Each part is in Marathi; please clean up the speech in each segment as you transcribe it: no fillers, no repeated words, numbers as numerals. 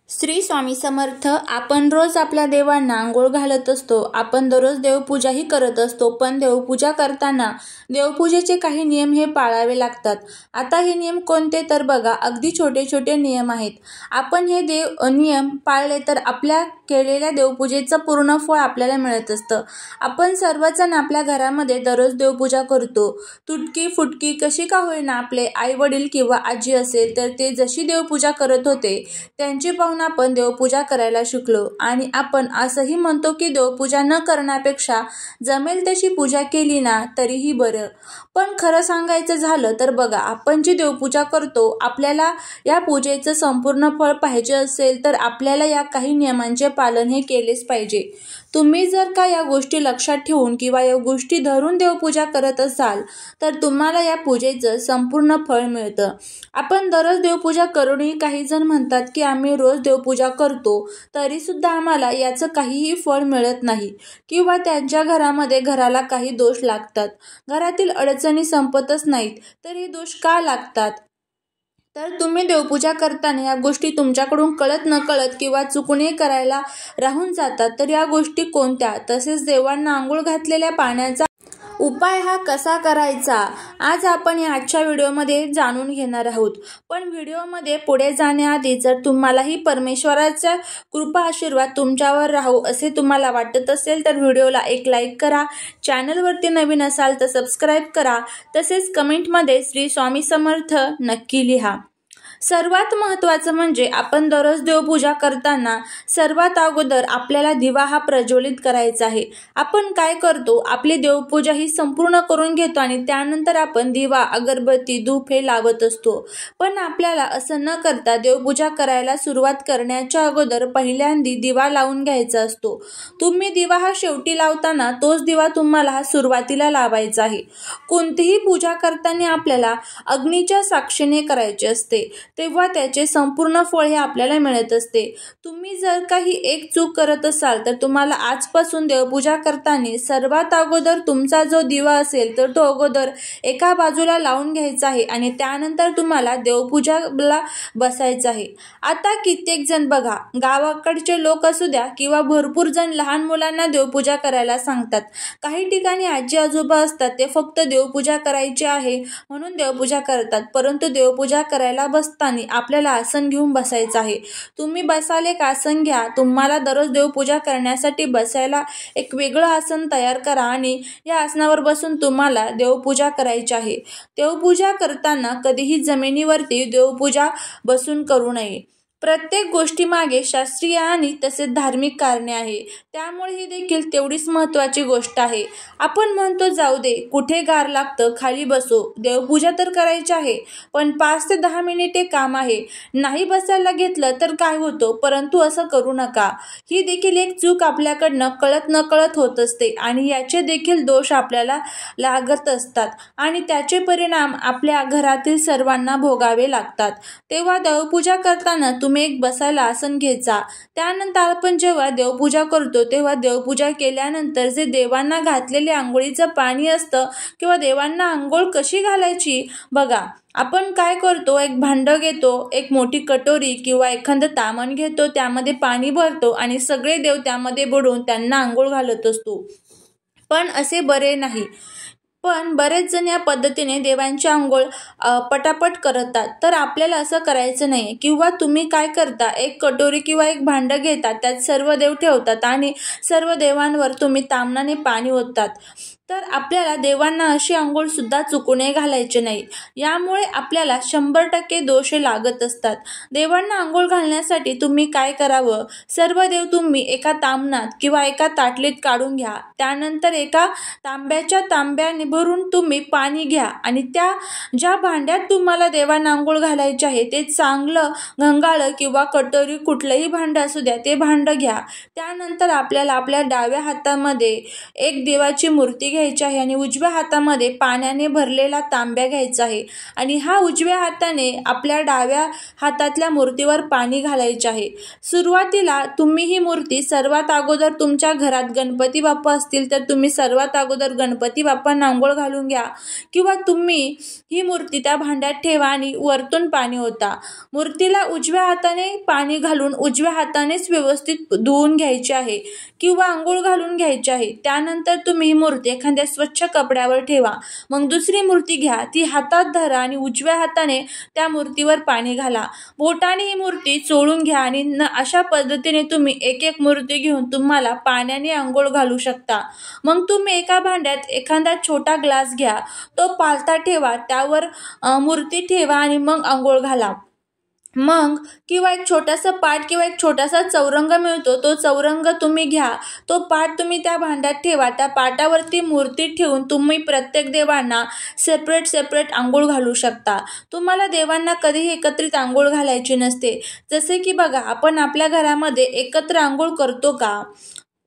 श्री स्वामी समर्थ. आपण रोज आपल्या देवांना आंघोळ घालत असतो. आपण दररोज देवपूजाही करत असतो. पण देवपूजा करताना देवपूजेचे काही नियम हे पाळावे लागतात. आता हे नियम कोणते तर बघा, अगदी छोटे छोटे नियम आहेत. आपण हे नियम पाळले तर आपल्या केलेल्या देवपूजेचं पूर्ण फळ आपल्याला मिळत असतं. आपण सर्वजण आपल्या घरामध्ये दररोज देवपूजा करतो. तुटकी फुटकी कशी का होईना आपले आई वडील किंवा आजी असेल तर ते जशी देवपूजा करत होते त्यांची पाहून आपण देवपूजा करायला शिकलो. आणि आपण असंही म्हणतो की देवपूजा न करण्यापेक्षा जमेल तशी पूजा केली ना तरीही बरं. पण खरं सांगायचं झालं तर बघा, आपण जी देवपूजा करतो आपल्याला या पूजेचं संपूर्ण फळ पाहिजे असेल तर आपल्याला या काही नियमांचे पालन हे केलेच पाहिजे. तुम्ही जर का या गोष्टी लक्षात ठेवून किंवा या गोष्टी धरून देवपूजा करत असाल तर तुम्हाला या पूजेचं संपूर्ण फळ मिळतं. आपण दररोज देवपूजा करूनही काही जण म्हणतात की आम्ही रोज देवपूजा करतो तरी सुद्धा आम्हाला याचं काहीही फळ मिळत नाही किंवा त्यांच्या घराला काही दोष लागतात. घरातील अडचणी संपतच नाहीत तर हे दोष का लागतात? तर तुम्ही देवपूजा करताना या गोष्टी तुमच्याकडून कळत नकळत किंवा चुकूनही करायला राहून जातात. तर या गोष्टी कोणत्या, तसेच देवांना आंघोळ घातलेल्या पाण्याचा उपाय हा कसा करायचा, आज आपण या आजच्या व्हिडिओमध्ये जाणून घेणार आहोत. पण व्हिडिओमध्ये पुढे जाण्याआधी जर तुम्हालाही परमेश्वराचा कृपा आशीर्वाद तुमच्यावर राहू असे तुम्हाला वाटत असेल तर व्हिडिओला एक लाईक करा. चॅनलवरती नवीन असाल तर सबस्क्राईब करा. तसेच कमेंटमध्ये श्री स्वामी समर्थ नक्की लिहा. सर्वात महत्त्वाचं म्हणजे आपण दररोज देवपूजा करताना सर्वात अगोदर आपल्याला दिवा हा प्रज्वलित करायचा आहे. आपण काय करतो, आपली देवपूजा ही संपूर्ण करून घेतो आणि त्यानंतर आपण दिवा, अगरबत्ती, धूप हे लावत असतो. पण आपल्याला असं न करता देवपूजा करायला सुरुवात करण्याच्या अगोदर पहिल्यांदा दिवा लावून घ्यायचा असतो. तुम्ही दिवा हा शेवटी लावताना तोच दिवा तुम्हाला हा सुरुवातीला लावायचा आहे. कोणतीही पूजा करताना आपल्याला अग्नीच्या साक्षीने करायचे असते, तेव्हा त्याचे संपूर्ण फळ हे आपल्याला मिळत असते. तुम्ही जर काही एक चूक करत असाल तर तुम्हाला आजपासून देवपूजा करताना सर्वात अगोदर तुमचा जो दिवा असेल तर तो अगोदर एका बाजूला लावून घ्यायचा आहे आणि त्यानंतर तुम्हाला देवपूजाला बसायचं आहे. आता कित्येक जण बघा, गावाकडचे लोक असू द्या किंवा भरपूर जण लहान मुलांना देवपूजा करायला सांगतात. काही ठिकाणी आजी आजोबा असतात, ते फक्त देवपूजा करायची आहे म्हणून देवपूजा करतात. परंतु देवपूजा करायला बसताना आपल्याला आसन घेऊन बसायचं आहे. तुम्ही बसाल एक आसन घ्या. तुम्हाला दररोज देवपूजा करण्यासाठी बसायला एक वेगळं आसन तयार करा आणि या आसनावर बसून तुम्हाला देवपूजा करायची आहे. देवपूजा करताना कधीही जमिनीवरती देवपूजा बसून करू नये. प्रत्येक गोष्टीमागे शास्त्रीय आणि तसेच धार्मिक कारणे आहे, त्यामुळे ही देखील तेवढीच महत्त्वाची गोष्ट आहे. आपण म्हणतो जाऊ दे, कुठे गार लागतं, खाली बसो, देवपूजा तर करायची आहे. पण 5 ते 10 मिनिटे काम आहे, नाही बसायला घेतलं तर काय होतं? परंतु असं करू नका. ही देखील एक चूक आपल्याकडनं कळत नकळत होत असते आणि याचे देखील दोष आपल्याला लागत असतात आणि त्याचे परिणाम आपल्या घरातील सर्वांना भोगावे लागतात. तेव्हा देवपूजा करताना तुम्ही एक बसायला आसन घ्यायचा. त्यानंतर आपण जेव्हा देवपूजा करतो तेव्हा देवपूजा केल्यानंतर जे देवांना घातलेले आंघोळीचं पाणी असतं किंवा देवांना आंघोळ कशी घालायची बघा, आपण काय करतो, एक भांडं घेतो, एक मोठी कटोरी किंवा एखादं तामण घेतो, त्यामध्ये पाणी भरतो आणि सगळे देव त्यामध्ये बुडवून त्यांना आंघोळ घालत असतो. पण असे बरे नाही. पण बरेच जण या पद्धतीने देवांची आंघोळ पटापट करतात. तर आपल्याला असं करायचं नाही. किंवा तुम्ही काय करता, एक कटोरी किंवा एक भांडं घेतात, त्यात सर्व देव ठेवतात आणि सर्व देवांवर तुम्ही तामणाने पाणी ओततात. तर आपल्याला देवांना अशी आंघोळ सुद्धा चुकूनही घालायची नाही. यामुळे आपल्याला 100% दोष लागत असतात. देवांना आंघोळ घालण्यासाठी तुम्ही काय करावं, सर्व देव तुम्ही एका तामणात किंवा एका ताटलीत काढून घ्या. त्यानंतर एका तांब्याने भरून तुम्ही पाणी घ्या आणि त्या ज्या भांड्यात तुम्हाला देवांना आंघोळ घालायची आहे ते चांगलं घंगाळं किंवा कटोरी, कुठलंही भांडं असू द्या, ते भांडं घ्या. त्यानंतर आपल्याला आपल्या डाव्या हातामध्ये एक देवाची मूर्ती घ्यायची आहे आणि उजव्या हातामध्ये पाण्याने भरलेला तांब्या घ्यायचा आहे आणि हा उजव्या हाताने आपल्या डाव्या हातातल्या मूर्तीवर पाणी घालायचे आहे। सुरुवातीला तुम्ही ही मूर्ती सर्वात अगोदर तुमच्या घरात गणपती बाप्पा असतील तर तुम्ही सर्वात अगोदर गणपती बाप्पांना अंघोळ घालून घ्या किंवा तुम्ही ही मूर्ती त्या भांड्यात ठेवा आणि वरतून पाणी ओता। मूर्तीला उजव्या हाताने पाणी घालून उजव्या हातानेच व्यवस्थित धुवून घ्यायचे आहे किंवा अंघोळ घालून घ्यायची आहे। त्यानंतर तुम्ही ही मूर्ती एखाद्या स्वच्छ कपड्यावर ठेवा। मग दुसरी मूर्ती घ्या, ती हातात धरा आणि उजव्या हाताने त्या मूर्तीवर पाणी घाला। बोटाने ही मूर्ती चोळून घ्या आणि अशा पद्धतीने तुम्ही एक एक मूर्ती घेऊन तुम्हाला पाण्याने अंघोळ घालू शकता। मग तुम्ही एका भांड्यात एखादा छोटा ग्लास घ्या, तो पालथा ठेवा, त्यावर मूर्ती ठेवा आणि मग अंघोळ घाला। मग किंवा एक छोटासा पाट किंवा एक छोटासा चौरंग मिळतो, तो चौरंग तुम्ही घ्या, तो पाट तुम्ही त्या भांड्यात ठेवा, त्या पाटावरती मूर्ती ठेवून तुम्ही प्रत्येक देवांना सेपरेट अंघोळ घालू शकता। तुम्हाला देवांना कधीही एकत्रित अंघोळ घालायची नसते। जसे की बघा, आपण आपल्या घरामध्ये एकत्र अंघोळ करतो का?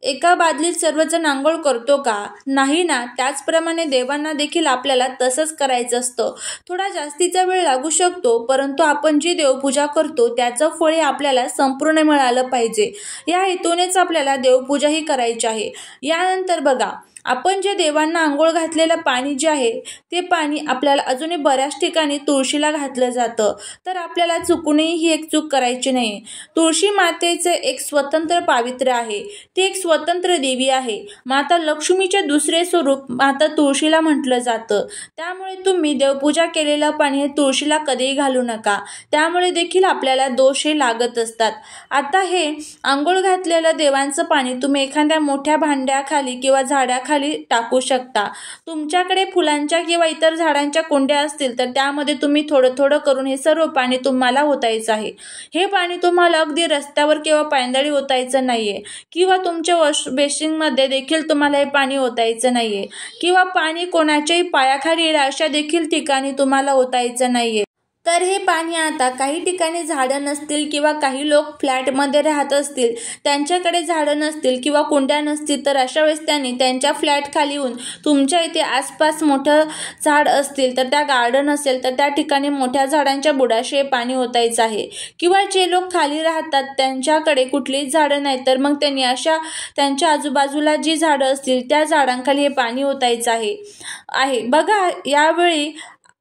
एका बादलीत सर्वजण अंघोळ करतो का? नाही ना। त्याचप्रमाणे देवांना देखील आपल्याला तसंच करायचं असतं। थोडा जास्तीचा वेळ लागू शकतो, परंतु आपण जी देवपूजा करतो त्याचं फळ आपल्याला संपूर्ण मिळालं पाहिजे, या हेतूनेच आपल्याला देवपूजा ही करायची आहे। यानंतर बघा, आपण जे देवांना अंघोळ घातलेलं पाणी जे आहे ते पाणी आपल्याला अजूनही बऱ्याच ठिकाणी तुळशीला घातलं जातं, तर आपल्याला चुकूनही ही एक चूक करायची नाही। तुळशी मातेचे एक स्वतंत्र पावित्र्य आहे, ती एक स्वतंत्र देवी आहे। माता लक्ष्मीचे दुसरे स्वरूप माता तुळशीला म्हटलं जातं। त्यामुळे तुम्ही देवपूजा केलेलं पाणी हे तुळशीला कधीही घालू नका, त्यामुळे देखील आपल्याला दोष हे लागत असतात। आता हे अंघोळ घातलेलं देवांचं पाणी तुम्ही एखाद्या मोठ्या भांड्याखाली किंवा झाडाखाली टाकू शकता। तुमच्याकडे फुलांच्या किंवा इतर झाडांच्या कुंड्या असतील तर त्यामध्ये तुम्ही थोडं थोडं करून हे सर्व पाणी तुम्हाला ओतायचं आहे। हे पाणी तुम्हाला अगदी रस्त्यावर किंवा पायंदळी ओतायचं नाहीये किंवा तुमच्या वॉश बेसिनमध्ये देखील तुम्हाला हे पाणी ओतायचं नाहीये किंवा पाणी कोणाच्याही पायाखाली येईल अशा देखील ठिकाणी तुम्हाला ओतायचं नाहीये। तर हे पाणी आता काही ठिकाणी झाडं नसतील किंवा काही लोक फ्लॅटमध्ये राहत असतील, त्यांच्याकडे झाडं नसतील किंवा कुंड्या नसतील, तर अशा वेळेस त्यांनी त्यांच्या फ्लॅट खाली येऊन तुमच्या इथे आसपास मोठं झाड असतील तर त्या गार्डन असेल तर त्या ठिकाणी मोठ्या झाडांच्या बुडाशी हे पाणी ओतायचं आहे। किंवा जे लोक खाली राहतात त्यांच्याकडे कुठलीच झाडं नाही तर मग त्यांनी अशा त्यांच्या आजूबाजूला जी झाडं असतील त्या झाडांखाली हे पाणी ओतायचं आहे। बघा, यावेळी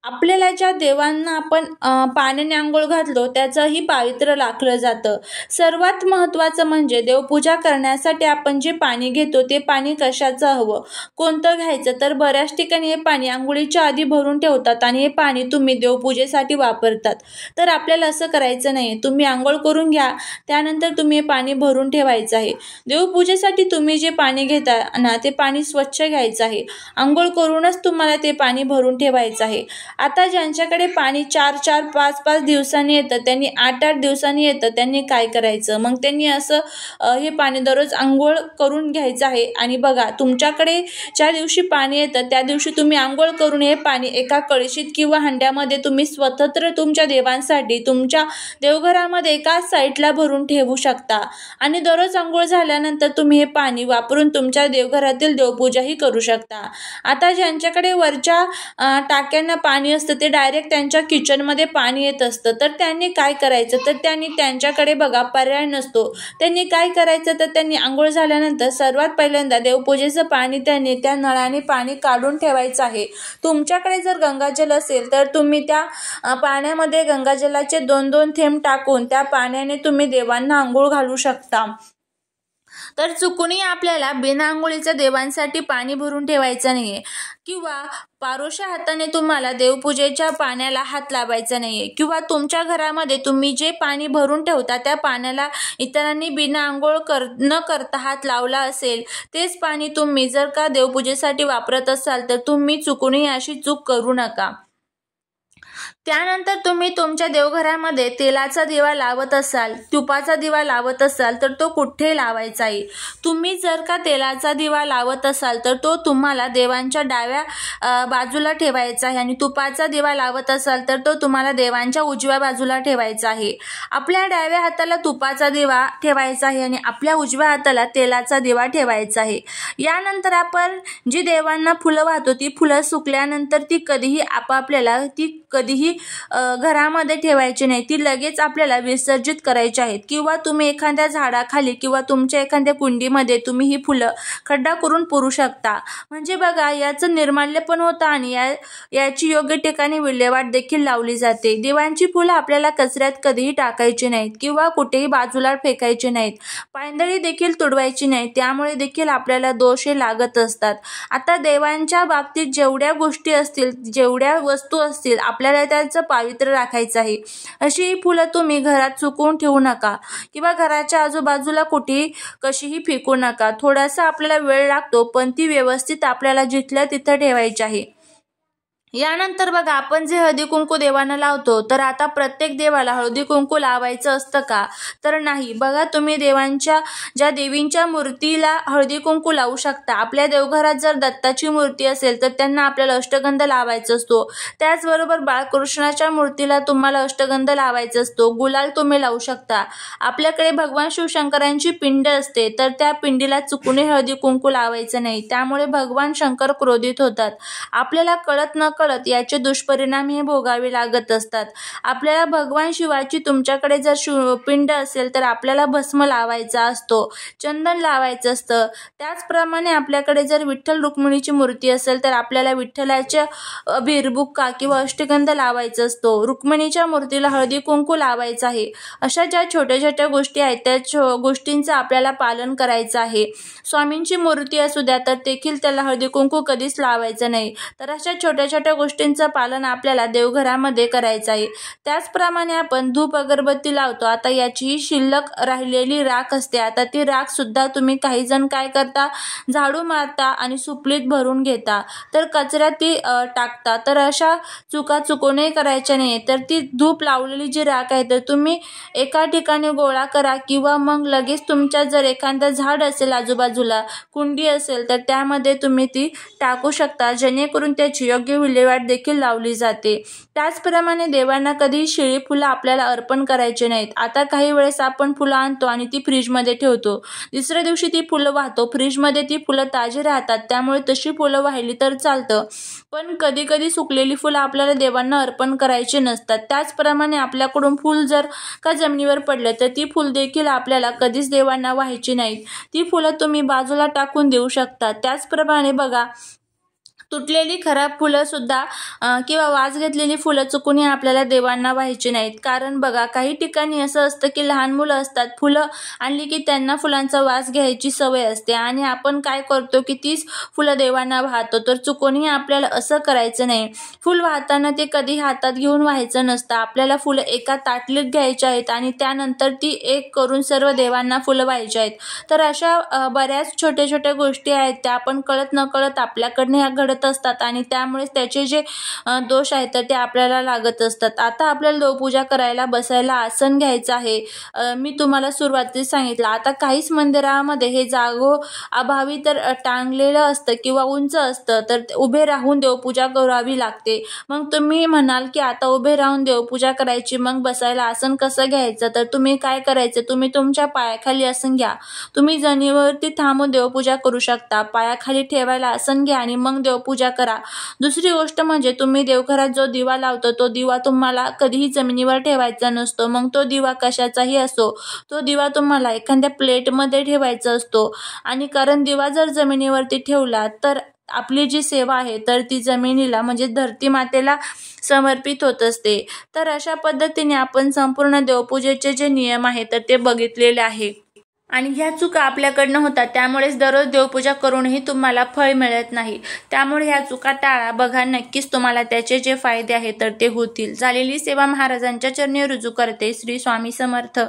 आपल्याला ज्या देवांना आपण पाण्याने अंघोळ घातलो त्याचंही पावित्र्य राखलं जातं। सर्वात महत्त्वाचं म्हणजे देवपूजा करण्यासाठी आपण जे पाणी घेतो ते पाणी कशाचं हवं, कोणतं घ्यायचं, तर बऱ्याच ठिकाणी हे पाणी अंघोळीच्या आधी भरून ठेवतात आणि हे पाणी तुम्ही देवपूजेसाठी वापरतात। तर आपल्याला असं करायचं नाही, तुम्ही अंघोळ करून घ्या, त्यानंतर तुम्ही हे पाणी भरून ठेवायचं आहे। देवपूजेसाठी तुम्ही जे पाणी घेता ना ते पाणी स्वच्छ घ्यायचं आहे, अंघोळ करूनच तुम्हाला ते पाणी भरून ठेवायचं आहे। आता ज्यांच्याकडे पाणी 4-4, 5-5 दिवसांनी येतं, त्यांनी 8-8 दिवसांनी येतं, त्यांनी काय करायचं? मग त्यांनी असं हे पाणी दररोज अंघोळ करून घ्यायचं आहे। आणि बघा, तुमच्याकडे ज्या दिवशी पाणी येतं त्या दिवशी तुम्ही अंघोळ करून हे पाणी एका कळशीत किंवा हंड्यामध्ये तुम्ही स्वतंत्र तुमच्या देवांसाठी तुमच्या देवघरामध्ये एकाच साईडला भरून ठेवू शकता आणि दररोज अंघोळ झाल्यानंतर तुम्ही हे पाणी वापरून तुमच्या देवघरातील देवपूजाही करू शकता। आता ज्यांच्याकडे वरच्या टाक्यांना पाणी असतं ते डायरेक्ट त्यांच्या किचनमध्ये पाणी येत असतं, तर त्यांनी काय करायचं? तर त्यांनी त्यांच्याकडे बघा पर्याय नसतो, त्यांनी काय करायचं? तर त्यांनी अंघोळ झाल्यानंतर सर्वात पहिल्यांदा देवपूजेचं पाणी त्यांनी त्या नळाने पाणी काढून ठेवायचं आहे। तुमच्याकडे जर गंगाजल असेल तर तुम्ही त्या पाण्यामध्ये गंगाजलाचे 2-2 थेंब टाकून त्या पाण्याने तुम्ही देवांना अंघोळ घालू शकता। तर चुकूनही आपल्याला बिना अंघोळीचं देवांसाठी पाणी भरून ठेवायचं नाहीये किंवा पारोशा हाताने तुम्हाला देवपूजेच्या पाण्याला हात लावायचा नाहीये किंवा तुमच्या घरामध्ये तुम्ही जे पाणी भरून ठेवता त्या पाण्याला इतरांनी बिना अंघोळ न करता हात लावला असेल, तेच पाणी तुम्ही जर का देवपूजेसाठी वापरत असाल तर तुम्ही चुकूनही अशी चूक करू नका। त्यानंतर तुम्ही तुमच्या देवघरामध्ये तेलाचा दिवा लावत असाल, तुपाचा दिवा लावत असाल तर तो कुठे लावायचा आहे. तुम्ही जर का तेलाचा दिवा लावत असाल तर तो तुम्हाला देवांच्या डाव्या बाजूला ठेवायचा आहे आणि तुपाचा दिवा लावत असाल तर तो तुम्हाला देवांच्या उजव्या बाजूला ठेवायचा आहे. आपल्या डाव्या हाताला तुपाचा दिवा ठेवायचा आहे आणि आपल्या उजव्या हाताला तेलाचा दिवा ठेवायचा आहे. यानंतर आपण जी देवांना फुलं वाहतो ती फुलं सुकल्यानंतर ती कधीही घरामध्ये ठेवायची नाही. ती लगेच आपल्याला विसर्जित करायची आहेत किंवा तुम्ही एखाद्या झाडाखाली किंवा तुमच्या एखाद्या कुंडीमध्ये तुम्ही ही फुलं खड्डा करून पुरू शकता. म्हणजे बघा याचं निर्माल्य पण होतं आणि याची योग्य ठिकाणी विल्हेवाट देखील लावली जाते. देवांची फुलं आपल्याला कचऱ्यात कधीही टाकायची नाहीत किंवा कुठेही बाजूला फेकायची नाहीत. पायंदळी देखील तुडवायची नाही, त्यामुळे देखील आपल्याला दोष हे लागत असतात. आता देवांच्या बाबतीत जेवढ्या गोष्टी असतील, जेवढ्या वस्तू असतील, आपल्याला त्याचं पावित्र्य राखायचं आहे. अशी ही फुलं तुम्ही घरात सुकवून ठेवू नका किंवा घराच्या आजूबाजूला कुठेही कशीही फेकू नका. थोडासा आपल्याला वेळ लागतो पण ती व्यवस्थित आपल्याला जिथल्या तिथं ठेवायची आहे. यानंतर बघा आपण जे हळदी कुंकू देवांना लावतो तर आता प्रत्येक देवाला हळदी कुंकू लावायचं असतं का, तर नाही. बघा तुम्ही ज्या देवींच्या मूर्तीला हळदी कुंकू लावू शकता. आपल्या देवघरात जर दत्ताची मूर्ती असेल तर त्यांना आपल्याला अष्टगंध लावायचा असतो. त्याचबरोबर बाळकृष्णाच्या मूर्तीला तुम्हाला अष्टगंध लावायचा असतो. गुलाल तुम्ही लावू शकता. आपल्याकडे भगवान शिवशंकरांची पिंड असते तर त्या पिंडीला चुकूनही हळदी कुंकू लावायचं नाही, त्यामुळे भगवान शंकर क्रोधित होतात. आपल्याला कळत न कळत याचे दुष्परिणाम हे भोगावे लागत असतात. आपल्याला भगवान शिवाची तुमच्याकडे जर पिंड असेल तर आपल्याला भस्म लावायचा असतो, चंदन लावायचं असतं. त्याचप्रमाणे आपल्याकडे जर विठ्ठल रुक्मिणीची मूर्ती असेल तर आपल्याला विठ्ठलाच्या अबीर-बुक्का किंवा अष्टगंध लावायचा असतो. रुक्मिणीच्या मूर्तीला हळदी कुंकू लावायचं आहे. अशा ज्या छोट्या छोट्या गोष्टी आहेत त्या गोष्टींचं आपल्याला पालन करायचं आहे. स्वामींची मूर्ती असू द्या तर देखील त्याला हळदी कुंकू कधीच लावायचं नाही. तर अशा छोट्या छोट्या गोष्टींचं पालन आपल्याला देवघरामध्ये करायचं आहे. त्याचप्रमाणे आपण धूप अगरबत्ती लावतो. आता याचीही शिल्लक राहिलेली राख असते. आता ती राख सुद्धा तुम्ही काही जण काय करता, झाडू मारता आणि सुपलीत भरून घेता तर कचऱ्यात ती टाकता. तर अशा चुका चुकूनही करायच्या नाही. तर ती धूप लावलेली जी राख आहे तर तुम्ही एका ठिकाणी गोळा करा किंवा मग लगेच तुमच्या जर एखादं झाड असेल आजूबाजूला, कुंडी असेल तर त्यामध्ये तुम्ही ती टाकू शकता, जेणेकरून त्याची योग्य विल्हेवाट देखील लावली जाते. त्याचप्रमाणे देवांना कधी शिळी फुलं आपल्याला अर्पण करायचे नाहीत. आता काही वेळेस आपण फुलं आणतो आणि ती फ्रीजमध्ये ठेवतो. दुसऱ्या दिवशी ती फुलं वाहतो. फ्रीजमध्ये ती फुलं ताजी राहतात, त्यामुळे तशी फुलं वाहिली तर चालतं. पण कधी कधी सुकलेली फुलं आपल्याला देवांना अर्पण करायची नसतात. त्याचप्रमाणे आपल्याकडून फुल जर का जमिनीवर पडलं तर ती फुल देखील आपल्याला कधीच देवांना व्हायची नाहीत. ती फुलं तुम्ही बाजूला टाकून देऊ शकता. त्याचप्रमाणे बघा तुटलेली खराब फुलं सुद्धा किंवा वास घेतलेली फुलं चुकूनही आपल्याला देवांना व्हायची नाहीत. कारण बघा काही ठिकाणी असं असतं की लहान मुलं असतात, फुलं आणली की त्यांना फुलांचा वास घ्यायची सवय असते आणि आपण काय करतो की तीच फुलं देवांना वाहतो. तर चुकूनही आपल्याला असं करायचं नाही. फुल वाहताना ते कधी हातात घेऊन व्हायचं नसतं. आपल्याला फुलं एका ताटलीत घ्यायची आहेत आणि त्यानंतर ती एक करून सर्व देवांना फुलं व्हायची आहेत. तर अशा बऱ्याच छोट्या छोट्या गोष्टी आहेत त्या आपण कळत न कळत आपल्याकडनं ह्या घडत असतात आणि त्यामुळे त्याचे जे दोष आहेत तर ते आपल्याला लागत असतात. आता आपल्याला देवपूजा करायला बसायला आसन घ्यायचं आहे. मी तुम्हाला सुरुवातीस सांगितलं. आता काहीच मंदिरामध्ये हे जागो अभावी तर टांगलेलं असतं किंवा उंच असतं, तर उभे राहून देवपूजा करावी लागते. मग तुम्ही म्हणाल की आता उभे राहून देवपूजा करायची, मग बसायला आसन कसं घ्यायचं, तर तुम्ही काय करायचं, तुम्ही तुमच्या पायाखाली आसन घ्या. तुम्ही जमिनीवरती थांबून देवपूजा करू शकता. पायाखाली ठेवायला आसन घ्या आणि मग देवपूजा करा. दुसरी गोष्ट म्हणजे तुम्ही देवघरात जो दिवा लावतो तो दिवा तुम्हाला कधीही जमिनीवर ठेवायचा नसतो. मग तो दिवा कशाचाही असो, तो दिवा तुम्हाला एखाद्या प्लेटमध्ये ठेवायचा असतो. आणि कारण दिवा जर जमिनीवरती ठेवला तर आपली जी सेवा आहे तर ती जमिनीला म्हणजे धरती मातेला समर्पित होत असते. तर अशा पद्धतीने आपण संपूर्ण देवपूजेचे जे नियम आहेत तर ते बघितलेले आहे. आणि ह्या चुका आपल्याकडनं होतात, त्यामुळेच दररोज देवपूजा करूनही तुम्हाला फळ मिळत नाही. त्यामुळे ह्या चुका टाळा. बघा नक्कीच तुम्हाला त्याचे जे फायदे आहेत तर ते होतील. झालेली सेवा महाराजांच्या चरणी रुजू करते. श्री स्वामी समर्थ.